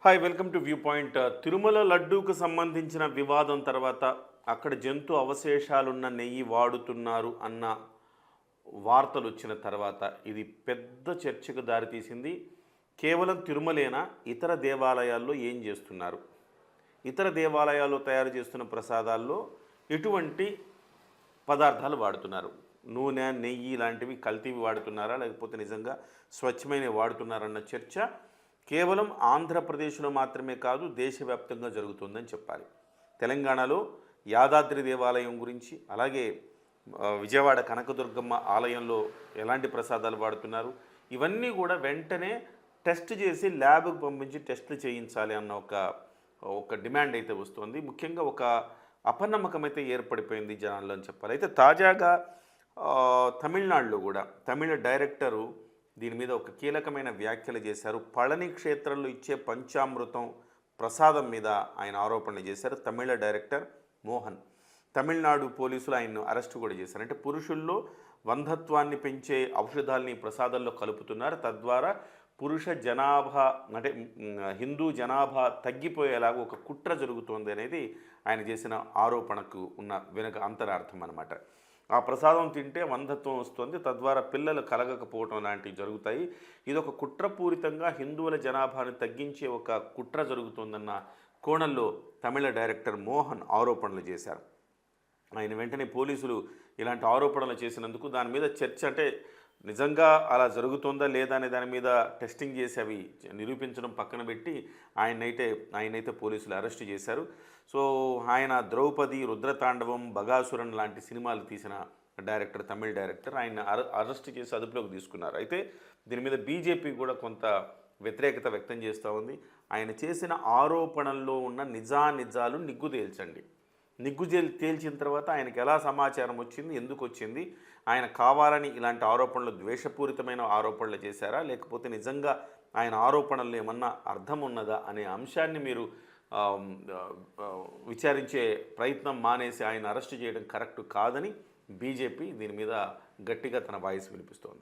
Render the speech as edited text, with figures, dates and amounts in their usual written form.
Hi welcome to view point. Tirumala లడ్డూకు సంబంధించిన వివాదం తర్వాత అక్కడ జంతు అవశేషాలున్న నెయ్యి వాడుతున్నారు అన్న వార్తలు వచ్చిన తర్వాత ఇది పెద్ద చర్చకు దారితీసింది. కేవలం తిరుమలేనా, ఇతర దేవాలయాల్లో ఏం చేస్తున్నారు, ఇతర దేవాలయాల్లో తయారు చేస్తున్న ప్రసాదాల్లో ఎటువంటి పదార్థాలు వాడుతున్నారు, నూనె నెయ్యి లాంటివి కల్తీవి వాడుతున్నారా లేకపోతే నిజంగా స్వచ్ఛమైన వాడుతున్నారన్న చర్చ కేవలం ఆంధ్రప్రదేశ్లో మాత్రమే కాదు దేశవ్యాప్తంగా జరుగుతుందని చెప్పాలి. తెలంగాణలో యాదాద్రి దేవాలయం గురించి, అలాగే విజయవాడ కనకదుర్గమ్మ ఆలయంలో ఎలాంటి ప్రసాదాలు వాడుతున్నారు, ఇవన్నీ కూడా వెంటనే టెస్ట్ చేసి ల్యాబ్కు పంపించి టెస్టులు చేయించాలి అన్న ఒక డిమాండ్ అయితే వస్తుంది. ముఖ్యంగా ఒక అపనమ్మకం అయితే ఏర్పడిపోయింది జనాల్లో అని చెప్పాలి. అయితే తాజాగా తమిళనాడులో కూడా తమిళ డైరెక్టరు దీని మీద ఒక కీలకమైన వ్యాఖ్యలు చేశారు. పళని క్షేత్రంలో ఇచ్చే పంచామృతం ప్రసాదం మీద ఆయన ఆరోపణలు చేశారు. తమిళ డైరెక్టర్ మోహన్. తమిళనాడు పోలీసులు ఆయన్ను అరెస్ట్ కూడా చేశారు. అంటే పురుషుల్లో వంధత్వాన్ని పెంచే ఔషధాలని ప్రసాదంలో కలుపుతున్నారు, తద్వారా పురుష జనాభా అంటే హిందూ జనాభా తగ్గిపోయేలాగా ఒక కుట్ర జరుగుతోంది అనేది ఆయన చేసిన ఆరోపణకు ఉన్న వెనుక అంతరార్థం అన్నమాట. ఆ ప్రసాదం తింటే వంధత్వం వస్తుంది, తద్వారా పిల్లలు కలగకపోవటం లాంటివి జరుగుతాయి. ఇది ఒక కుట్రపూరితంగా హిందువుల జనాభాను తగ్గించే ఒక కుట్ర జరుగుతుందన్న కోణంలో తమిళ డైరెక్టర్ మోహన్ ఆరోపణలు చేశారు. ఆయన వెంటనే పోలీసులు ఇలాంటి ఆరోపణలు చేసినందుకు దాని మీద చర్చ, అంటే నిజంగా అలా జరుగుతుందా లేదా అనే దాని మీద టెస్టింగ్ చేసి అవి నిరూపించడం పక్కన పెట్టి ఆయనైతే పోలీసులు అరెస్ట్ చేశారు. సో ఆయన ద్రౌపది, రుద్రతాండవం, బగాసురన్ లాంటి సినిమాలు తీసిన డైరెక్టర్, తమిళ డైరెక్టర్, ఆయన అరెస్ట్ చేసి అదుపులోకి తీసుకున్నారు. అయితే దీని మీద బీజేపీ కూడా కొంత వ్యతిరేకత వ్యక్తం చేస్తూ ఉంది. ఆయన చేసిన ఆరోపణల్లో ఉన్న నిజాలు నిగ్గు తేల్చండి. తేల్చిన తర్వాత ఆయనకి ఎలా సమాచారం వచ్చింది, ఎందుకు వచ్చింది, ఆయన కావాలని ఇలాంటి ఆరోపణలు ద్వేషపూరితమైన ఆరోపణలు చేశారా లేకపోతే నిజంగా ఆయన ఆరోపణల్లో ఏమన్నా అర్థం ఉన్నదా అనే అంశాన్ని మీరు విచారించే ప్రయత్నం మానేసి ఆయన అరెస్ట్ చేయడం కరెక్ట్ కాదని బీజేపీ దీని మీద గట్టిగా తన వాయిస్ వినిపిస్తోంది.